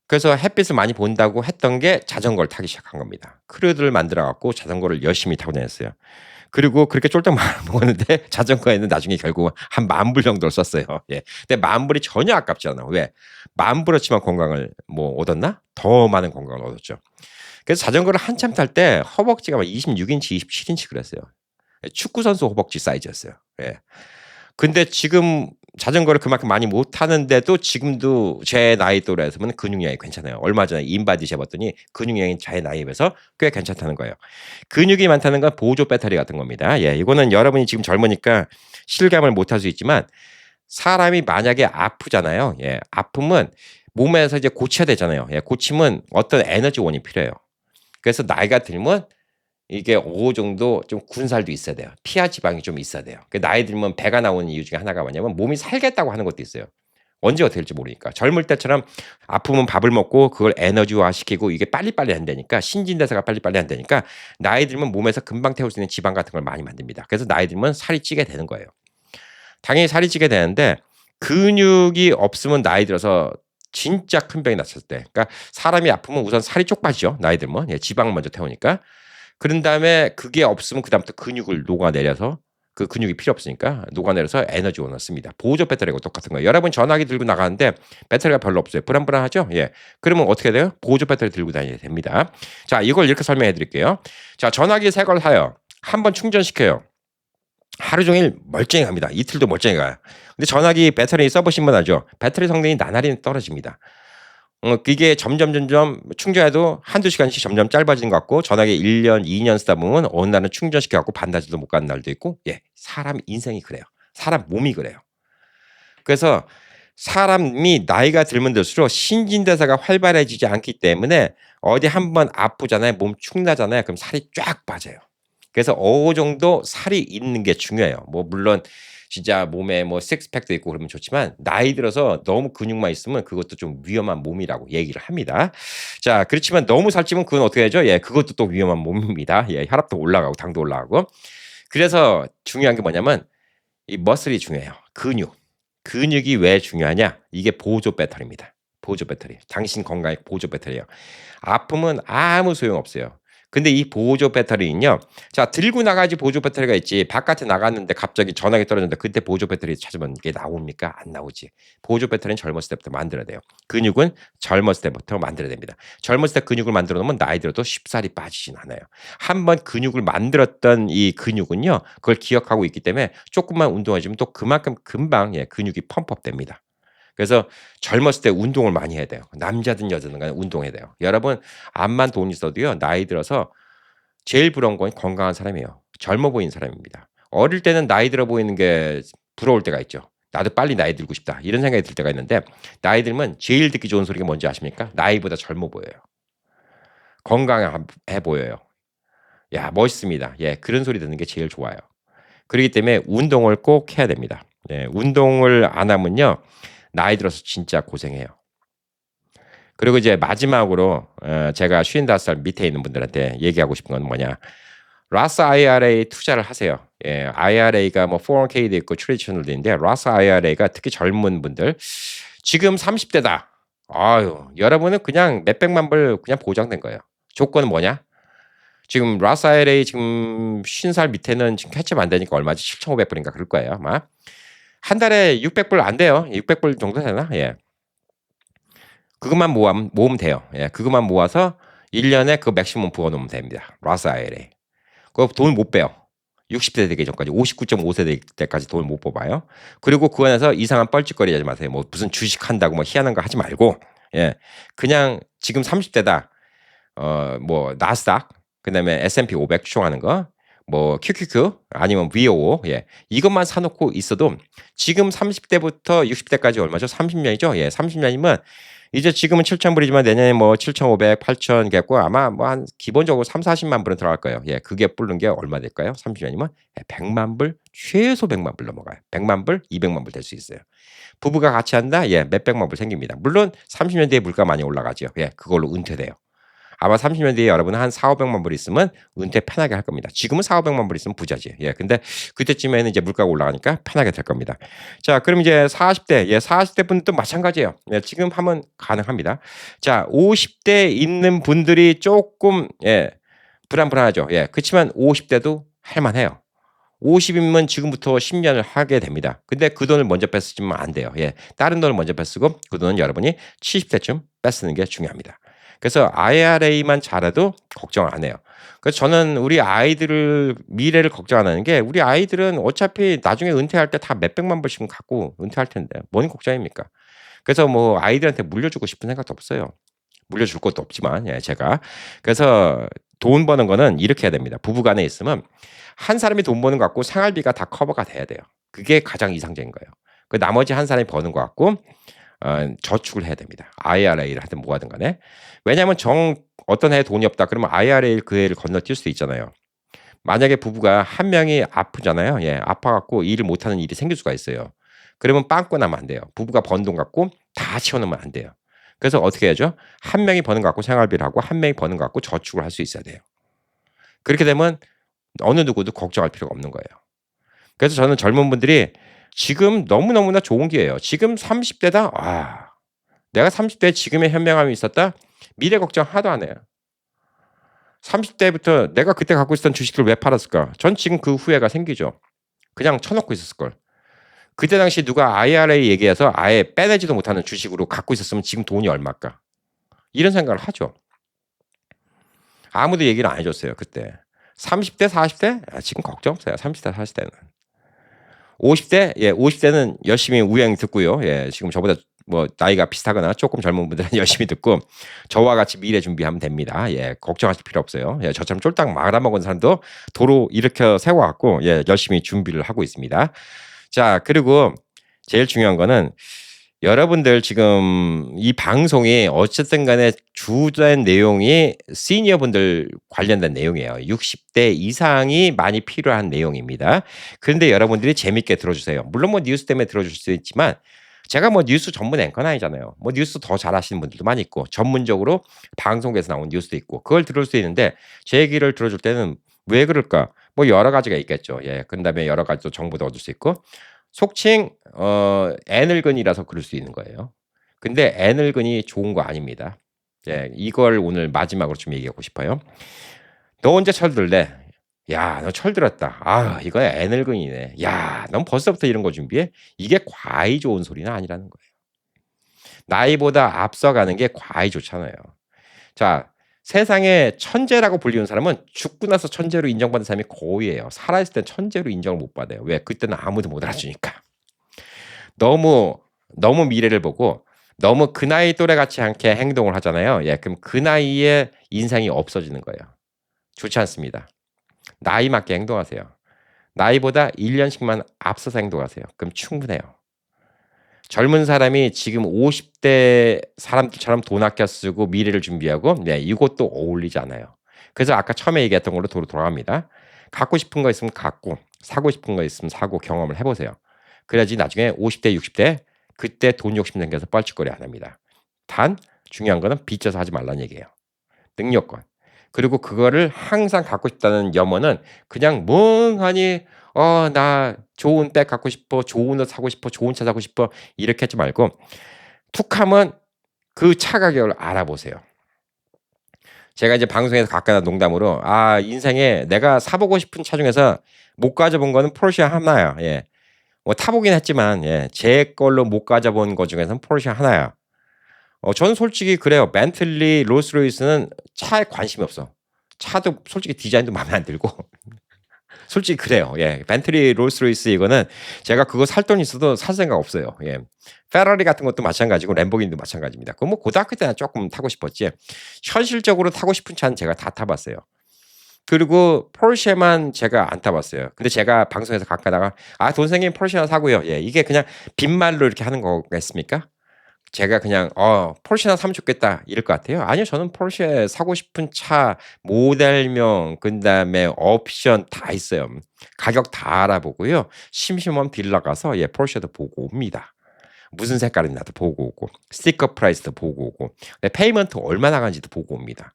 그래서 햇빛을 많이 본다고 했던 게 자전거를 타기 시작한 겁니다. 크루들을 만들어 갖고 자전거를 열심히 타고 다녔어요. 그리고 그렇게 쫄딱 먹었는데 자전거에는 나중에 결국 한 10,000불 정도를 썼어요. 예. 근데 10,000불이 전혀 아깝지 않아. 왜? 10,000불어치만 건강을 뭐 얻었나? 더 많은 건강을 얻었죠. 그래서 자전거를 한참 탈 때 허벅지가 막 26인치, 27인치 그랬어요. 축구 선수 허벅지 사이즈였어요. 예. 근데 지금 자전거를 그만큼 많이 못 타는데도 지금도 제 나이 또래에서는 근육량이 괜찮아요. 얼마 전에 인바디 재봤더니 근육량이 제 나이에 비해서 꽤 괜찮다는 거예요. 근육이 많다는 건 보조 배터리 같은 겁니다. 예, 이거는 여러분이 지금 젊으니까 실감을 못 할 수 있지만 사람이 만약에 아프잖아요. 예, 아프면 몸에서 이제 고쳐야 되잖아요. 예, 고치면 어떤 에너지원이 필요해요. 그래서 나이가 들면 이게 어느 정도 좀 군살도 있어야 돼요. 피하 지방이 좀 있어야 돼요. 나이 들면 배가 나오는 이유 중에 하나가 뭐냐면 몸이 살겠다고 하는 것도 있어요. 언제 어떻게 될지 모르니까. 젊을 때처럼 아프면 밥을 먹고 그걸 에너지화 시키고 이게 빨리빨리 한다니까 신진대사가 빨리빨리 한다니까 나이 들면 몸에서 금방 태울 수 있는 지방 같은 걸 많이 만듭니다. 그래서 나이 들면 살이 찌게 되는 거예요. 당연히 살이 찌게 되는데 근육이 없으면 나이 들어서 진짜 큰 병이 났을 때 그러니까 사람이 아프면 우선 살이 쪽 빠지죠. 나이 들면. 지방을 먼저 태우니까. 그런 다음에 그게 없으면 그다음부터 근육을 녹아내려서 그 근육이 필요 없으니까 녹아내려서 에너지원을 씁니다. 보조 배터리하고 똑같은 거예요. 여러분 전화기 들고 나가는데 배터리가 별로 없어요. 불안불안하죠? 예. 그러면 어떻게 돼요? 보조 배터리 들고 다녀야 됩니다. 자, 이걸 이렇게 설명해 드릴게요. 자, 전화기 새 걸 사요. 한번 충전시켜요. 하루 종일 멀쩡히 갑니다. 이틀도 멀쩡히 가요. 근데 전화기 배터리 써보신 분 알죠? 배터리 성능이 나날이 떨어집니다. 이게 점점 충전해도 한두 시간씩 점점 짧아지는 것 같고 전화기 1년, 2년 쓰다 보면 어느 날은 충전시켜 갖고 반나절도 못 가는 날도 있고 사람 인생이 그래요. 사람 몸이 그래요. 그래서 사람이 나이가 들면 들수록 신진대사가 활발해지지 않기 때문에 어디 한번 아프잖아요. 몸 축나잖아요. 그럼 살이 쫙 빠져요. 그래서 어느 정도 살이 있는 게 중요해요. 뭐 물론 진짜 몸에 뭐 식스팩도 있고 그러면 좋지만 나이 들어서 너무 근육만 있으면 그것도 좀 위험한 몸이라고 얘기를 합니다. 자, 그렇지만 너무 살찌면 그건 어떻게 되죠? 그것도 또 위험한 몸입니다. 혈압도 올라가고 당도 올라가고. 그래서 중요한 게 뭐냐면 이 머슬이 중요해요. 근육이 왜 중요하냐? 이게 보조 배터리입니다. 보조 배터리. 당신 건강의 보조 배터리예요. 아프면 아무 소용 없어요. 근데 이 보조 배터리는요. 자, 들고 나가지 보조 배터리가 있지. 바깥에 나갔는데 갑자기 전화기 떨어졌는데 그때 보조 배터리 찾으면 이게 나옵니까? 안 나오지. 보조 배터리는 젊었을 때부터 만들어야 돼요. 근육은 젊었을 때부터 만들어야 됩니다. 젊었을 때 근육을 만들어 놓으면 나이 들어도 쉽사리 빠지진 않아요. 한번 근육을 만들었던 이 근육은요. 그걸 기억하고 있기 때문에 조금만 운동해주면 또 그만큼 금방 근육이 펌프업 됩니다. 그래서 젊었을 때 운동을 많이 해야 돼요. 남자든 여자든 간에 운동해야 돼요. 여러분 암만 돈 있어도요. 나이 들어서 제일 부러운 건 건강한 사람이에요. 젊어 보이는 사람입니다. 어릴 때는 나이 들어 보이는 게 부러울 때가 있죠. 나도 빨리 나이 들고 싶다. 이런 생각이 들 때가 있는데 나이 들면 제일 듣기 좋은 소리가 뭔지 아십니까? 나이보다 젊어 보여요. 건강해 보여요. 야, 멋있습니다. 그런 소리 듣는 게 제일 좋아요. 그렇기 때문에 운동을 꼭 해야 됩니다. 운동을 안 하면요. 나이 들어서 진짜 고생해요. 그리고 이제 마지막으로 제가 55살 밑에 있는 분들한테 얘기하고 싶은 건 뭐냐. 라스 IRA 투자를 하세요. IRA가 뭐 401k도 있고 트레디셔널도 있는데 라스 IRA가 특히 젊은 분들 지금 30대다. 아유, 여러분은 그냥 몇백만 불 그냥 보장된 거예요. 조건은 뭐냐? 지금 라스 IRA 지금 50살 밑에는 지금 캐치면 안 되니까 얼마지? 7,500불인가 그럴 거예요, 아마. 한 달에 600불 안 돼요. 600불 정도 되나? 그것만 모으면 돼요. 그것만 모아서 1년에 그 맥시멈 부어놓으면 됩니다. 라스 IRA. 그거 돈을 못 빼요. 60대 되기 전까지 59.5세 될 때까지 돈을 못 뽑아요. 그리고 그 안에서 이상한 뻘짓거리 하지 마세요. 뭐 무슨 주식한다고 뭐 희한한 거 하지 말고 그냥 지금 30대다. 뭐 나스닥 그다음에 S&P 500 추종하는 거 뭐 QQQ 아니면 VOO 이것만 사놓고 있어도 지금 30대부터 60대까지 얼마죠? 30년이죠? 30년이면 이제 지금은 7,000불이지만 내년에 뭐 7,500, 8,000겠고 아마 뭐 한 기본적으로 3, 40만 불은 들어갈 거예요. 그게 불는 게 얼마 될까요? 30년이면 100만 불, 최소 100만 불 넘어가요. 100만 불, 200만 불 될 수 있어요. 부부가 같이 한다? 몇백만 불 생깁니다. 물론 30년 뒤에 물가 많이 올라가죠. 그걸로 은퇴돼요. 아마 30년 뒤에 여러분은 한 4,500만 불 있으면 은퇴 편하게 할 겁니다. 지금은 4,500만 불 있으면 부자지. 근데 그때쯤에는 이제 물가가 올라가니까 편하게 될 겁니다. 자, 그럼 이제 40대, 40대 분도 마찬가지예요. 지금 하면 가능합니다. 자, 50대 있는 분들이 조금 불안하죠. 그렇지만 50대도 할만해요. 50이면 지금부터 10년을 하게 됩니다. 근데 그 돈을 먼저 뺏으면 안 돼요. 다른 돈을 먼저 뺏으고 그 돈은 여러분이 70대쯤 뺏는 게 중요합니다. 그래서 IRA만 잘해도 걱정 안 해요. 그래서 저는 우리 아이들 미래를 걱정 안 하는 게 우리 아이들은 어차피 나중에 은퇴할 때 다 몇백만 불씩은 갖고 은퇴할 텐데 뭔 걱정입니까? 그래서 뭐 아이들한테 물려주고 싶은 생각도 없어요. 물려줄 것도 없지만 제가 그래서 돈 버는 거는 이렇게 해야 됩니다. 부부간에 있으면 한 사람이 돈 버는 것 같고 생활비가 다 커버가 돼야 돼요. 그게 가장 이상적인 거예요. 그 나머지 한 사람이 버는 것 같고 저축을 해야 됩니다. IRA를 하든 뭐 하든 간에. 왜냐하면 어떤 해에 돈이 없다 그러면 IRA를 그 해를 건너뛸 수도 있잖아요. 만약에 부부가 한 명이 아프잖아요. 예, 아파 갖고 일을 못 하는 일이 생길 수가 있어요. 그러면 빵꾸 나면 안 돼요. 부부가 번 돈 갖고 다 치워 놓으면 안 돼요. 그래서 어떻게 해야죠? 한 명이 버는 거 갖고 생활비를 하고 한 명이 버는 거 갖고 저축을 할 수 있어야 돼요. 그렇게 되면 어느 누구도 걱정할 필요가 없는 거예요. 그래서 저는 젊은 분들이 지금 너무너무나 좋은 기회예요. 지금 30대다. 내가 30대에 지금의 현명함이 있었다. 미래 걱정 하나도 안 해요. 30대부터 내가 그때 갖고 있었던 주식을 왜 팔았을까? 전 지금 그 후회가 생기죠. 그냥 쳐놓고 있었을 걸. 그때 당시 누가 IRA 얘기해서 아예 빼내지도 못하는 주식으로 갖고 있었으면 지금 돈이 얼마일까? 이런 생각을 하죠. 아무도 얘기를 안 해줬어요. 그때. 30대, 40대? 지금 걱정 없어요. 30대, 40대는. 50대? 예, 50대는 열심히 우행 듣고요. 예, 지금 저보다 뭐 나이가 비슷하거나 조금 젊은 분들은 열심히 듣고 저와 같이 미래 준비하면 됩니다. 예, 걱정하실 필요 없어요. 예, 저처럼 쫄딱 말아먹은 사람도 도로 일으켜 세워갖고 예, 열심히 준비를 하고 있습니다. 자, 그리고 제일 중요한 거는 여러분들 지금 이 방송이 어쨌든 간에 주된 내용이 시니어 분들 관련된 내용이에요. 60대 이상이 많이 필요한 내용입니다. 그런데 여러분들이 재밌게 들어주세요. 물론 뭐 뉴스 때문에 들어줄 수 있지만 제가 뭐 뉴스 전문 앵커는 아니잖아요. 뭐 뉴스 더 잘하시는 분들도 많이 있고 전문적으로 방송에서 나온 뉴스도 있고 그걸 들을 수 있는데 제 얘기를 들어줄 때는 왜 그럴까? 뭐 여러 가지가 있겠죠. 예, 그다음에 여러 가지 또 정보도 얻을 수 있고 속칭 애늙은이라서 그럴 수 있는 거예요. 근데 애늙은이 좋은 거 아닙니다. 예, 이걸 오늘 마지막으로 좀 얘기하고 싶어요. 너 언제 철들래? 야, 너 철들었다. 이거 애늙은이네. 야, 넌 벌써부터 이런 거 준비해? 이게 과히 좋은 소리는 아니라는 거예요. 나이보다 앞서가는 게 과히 좋잖아요. 자, 세상에 천재라고 불리는 사람은 죽고 나서 천재로 인정받는 사람이 거의예요. 살아있을 땐 천재로 인정을 못 받아요. 왜? 그때는 아무도 못 알아주니까. 너무 미래를 보고 너무 그 나이 또래 같지 않게 행동을 하잖아요. 예, 그럼 그 나이에 인상이 없어지는 거예요. 좋지 않습니다. 나이 맞게 행동하세요. 나이보다 1년씩만 앞서서 행동하세요. 그럼 충분해요. 젊은 사람이 지금 50대 사람들처럼 돈 아껴 쓰고 미래를 준비하고 네, 이것도 어울리지 않아요. 그래서 아까 처음에 얘기했던 걸로 돌아갑니다. 갖고 싶은 거 있으면 갖고 사고 싶은 거 있으면 사고 경험을 해보세요. 그래야지 나중에 50대 60대 그때 돈 욕심 생겨서 뻘짓거리 안 합니다. 단 중요한 거는 빚져서 하지 말라는 얘기예요. 능력권. 그리고 그거를 항상 갖고 싶다는 염원은 그냥 멍하니 나 좋은 백 갖고 싶어, 좋은 옷 사고 싶어, 좋은 차 사고 싶어 이렇게 하지 말고 툭하면 그 차 가격을 알아보세요. 제가 이제 방송에서 가끔 농담으로 인생에 내가 사보고 싶은 차 중에서 못 가져본 거는 포르쉐 하나야. 예. 뭐 타보긴 했지만 예, 제 걸로 못 가져본 것 중에서는 포르쉐 하나야. 저는 솔직히 그래요. 벤틀리, 롤스로이스는 차에 관심이 없어. 차도 솔직히 디자인도 마음에 안 들고 솔직히 그래요. 예, 벤틀리, 롤스로이스 이거는 제가 그거 살 돈 있어도 살 생각 없어요. 예, 페라리 같은 것도 마찬가지고 램보기니도 마찬가지입니다. 그거 뭐 고등학교 때는 조금 타고 싶었지. 현실적으로 타고 싶은 차는 제가 다 타봤어요. 그리고 포르쉐만 제가 안 타봤어요. 근데 제가 방송에서 가끔가다가 돈 생기면 포르쉐 하나 사고요. 예, 이게 그냥 빈말로 이렇게 하는 거겠습니까? 제가 그냥 포르쉐나 사면 좋겠다 이럴 것 같아요. 아니요, 저는 포르쉐 사고 싶은 차 모델명 그다음에 옵션 다 있어요. 가격 다 알아보고요. 심심하면 딜러 가서 포르쉐도 보고 옵니다. 무슨 색깔이나도 보고 오고 스티커 프라이스도 보고 오고 페이먼트 얼마 나가는지도 보고 옵니다.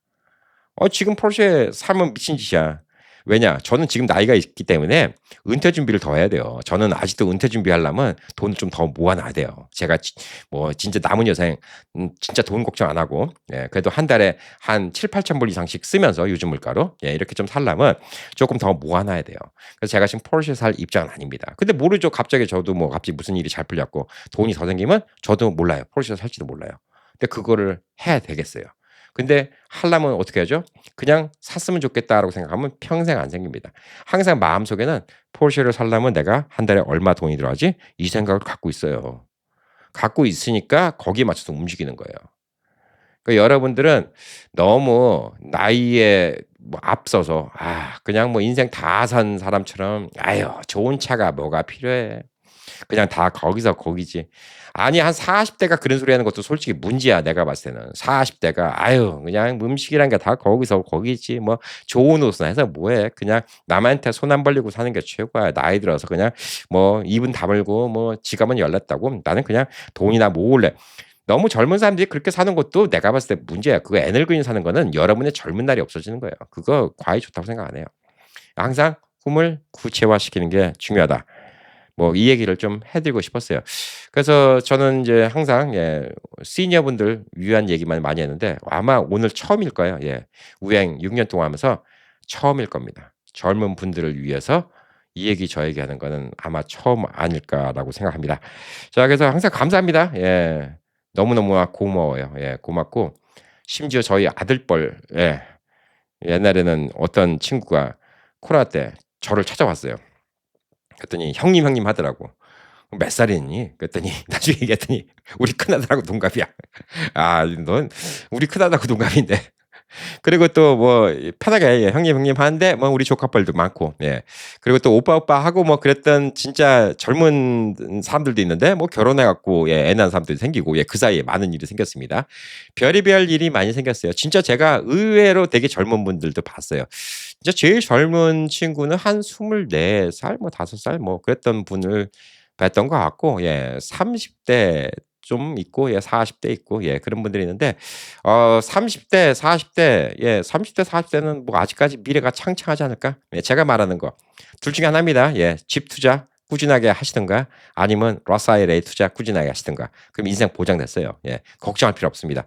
지금 포르쉐 사면 미친 짓이야. 왜냐? 저는 지금 나이가 있기 때문에 은퇴 준비를 더 해야 돼요. 저는 아직도 은퇴 준비하려면 돈을 좀 더 모아놔야 돼요. 제가 뭐 진짜 남은 여생 진짜 돈 걱정 안 하고 그래도 한 달에 한 7-8천 불 이상씩 쓰면서 요즘 물가로 이렇게 좀 살려면 조금 더 모아놔야 돼요. 그래서 제가 지금 포르쉐 살 입장은 아닙니다. 근데 모르죠. 갑자기 저도 뭐 갑자기 무슨 일이 잘 풀렸고 돈이 더 생기면 저도 몰라요. 포르쉐 살지도 몰라요. 근데 그거를 해야 되겠어요. 근데 하려면 어떻게 하죠? 그냥 샀으면 좋겠다라고 생각하면 평생 안 생깁니다. 항상 마음속에는 포르쉐를 살려면 내가 한 달에 얼마 돈이 들어가지? 이 생각을 갖고 있어요. 갖고 있으니까 거기에 맞춰서 움직이는 거예요. 그러니까 여러분들은 너무 나이에 뭐 앞서서 그냥 뭐 인생 다 산 사람처럼 좋은 차가 뭐가 필요해. 그냥 다 거기서 거기지. 아니 한 40 대가 그런 소리 하는 것도 솔직히 문제야 내가 봤을 때는. 40 대가 아유 그냥 음식이란 게 다 거기서 거기지 뭐 좋은 옷은 해서 뭐 해. 그냥 남한테 손 안 벌리고 사는 게 최고야. 나이 들어서 그냥 뭐 입은 다물고 뭐 지갑은 열렸다고 나는 그냥 돈이나 모을래. 너무 젊은 사람들이 그렇게 사는 것도 내가 봤을 때 문제야. 그거 에너그인 사는 거는 여러분의 젊은 날이 없어지는 거예요. 그거 과히 좋다고 생각 안 해요. 항상 꿈을 구체화시키는 게 중요하다. 뭐 이 얘기를 좀 해 드리고 싶었어요. 그래서 저는 이제 항상 시니어분들 위한 얘기만 많이 했는데 아마 오늘 처음일 거예요. 우행 6년 동안 하면서 처음일 겁니다. 젊은 분들을 위해서 이 얘기 저 얘기하는 거는 아마 처음 아닐까라고 생각합니다. 자 그래서 항상 감사합니다. 너무너무 고마워요. 고맙고 심지어 저희 아들뻘 옛날에는 어떤 친구가 코로나 때 저를 찾아왔어요. 그랬더니 "형님, 형님." 하더라고. "몇 살이니?" 그랬더니 나중에 얘기했더니 "우리 큰아들하고 동갑이야." 아 넌 우리 큰아들하고 동갑인데 그리고 또 뭐 편하게 형님, 형님 하는데 뭐 우리 조카뻘도 많고 그리고 또 오빠, 오빠 하고 뭐 그랬던 진짜 젊은 사람들도 있는데 뭐 결혼해 갖고 애 낳은 사람들이 생기고 그 사이에 많은 일이 생겼습니다. 별의별 일이 많이 생겼어요. 진짜 제가 의외로 되게 젊은 분들도 봤어요. 진짜 제일 젊은 친구는 한 24살 뭐 5살 뭐 그랬던 분을 뵀던 것 같고 30대 좀 있고 40대 있고 그런 분들이 있는데 30 대, 40 대 30 대, 40 대는 뭐 아직까지 미래가 창창하지 않을까? 제가 말하는 거 둘 중에 하나입니다. 집 투자 꾸준하게 하시든가 아니면 로스 IRA 투자 꾸준하게 하시든가. 그럼 인생 보장됐어요. 걱정할 필요 없습니다.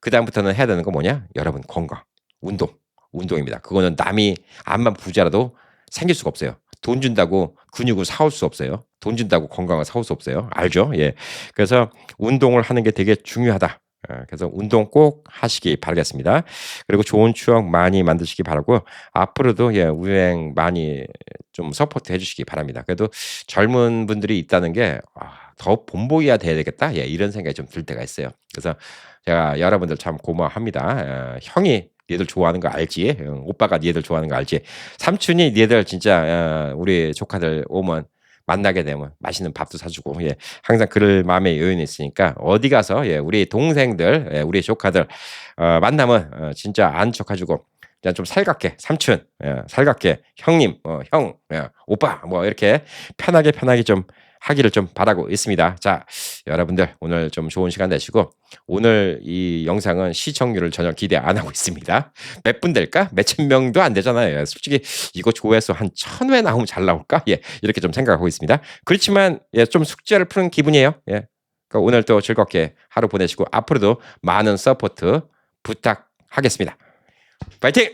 그다음부터는 해야 되는 거 뭐냐? 여러분 건강, 운동, 운동입니다. 그거는 남이 암만 부자라도 생길 수가 없어요. 돈 준다고 근육을 사올 수 없어요. 돈 준다고 건강을 사올 수 없어요. 알죠? 그래서 운동을 하는 게 되게 중요하다. 그래서 운동 꼭 하시기 바라겠습니다. 그리고 좋은 추억 많이 만드시기 바라고 앞으로도 우행 많이 좀 서포트 해 주시기 바랍니다. 그래도 젊은 분들이 있다는 게 더 본보기가 돼야 되겠다. 이런 생각이 좀 들 때가 있어요. 그래서 제가 여러분들 참 고마워합니다. 형이 니들 좋아하는 거 알지? 오빠가 니들 좋아하는 거 알지? 삼촌이 니들 진짜 우리 조카들 오면 만나게 되면 맛있는 밥도 사주고 항상 그럴 마음의 여유는 있으니까 어디 가서 우리 동생들 우리 조카들 만나면 진짜 아는 척해주고 그냥 좀 살갑게 삼촌 살갑게 형님 형 오빠 뭐 이렇게 편하게 편하게 좀 하기를 좀 바라고 있습니다. 자 여러분들 오늘 좀 좋은 시간 되시고 오늘 이 영상은 시청률을 전혀 기대 안 하고 있습니다. 몇 분 될까? 몇천 명도 안 되잖아요. 솔직히 이거 조회수 한 1000회 나오면 잘 나올까? 이렇게 좀 생각하고 있습니다. 그렇지만 좀 숙제를 푸는 기분이에요. 그러니까 오늘 또 즐겁게 하루 보내시고 앞으로도 많은 서포트 부탁하겠습니다. 파이팅!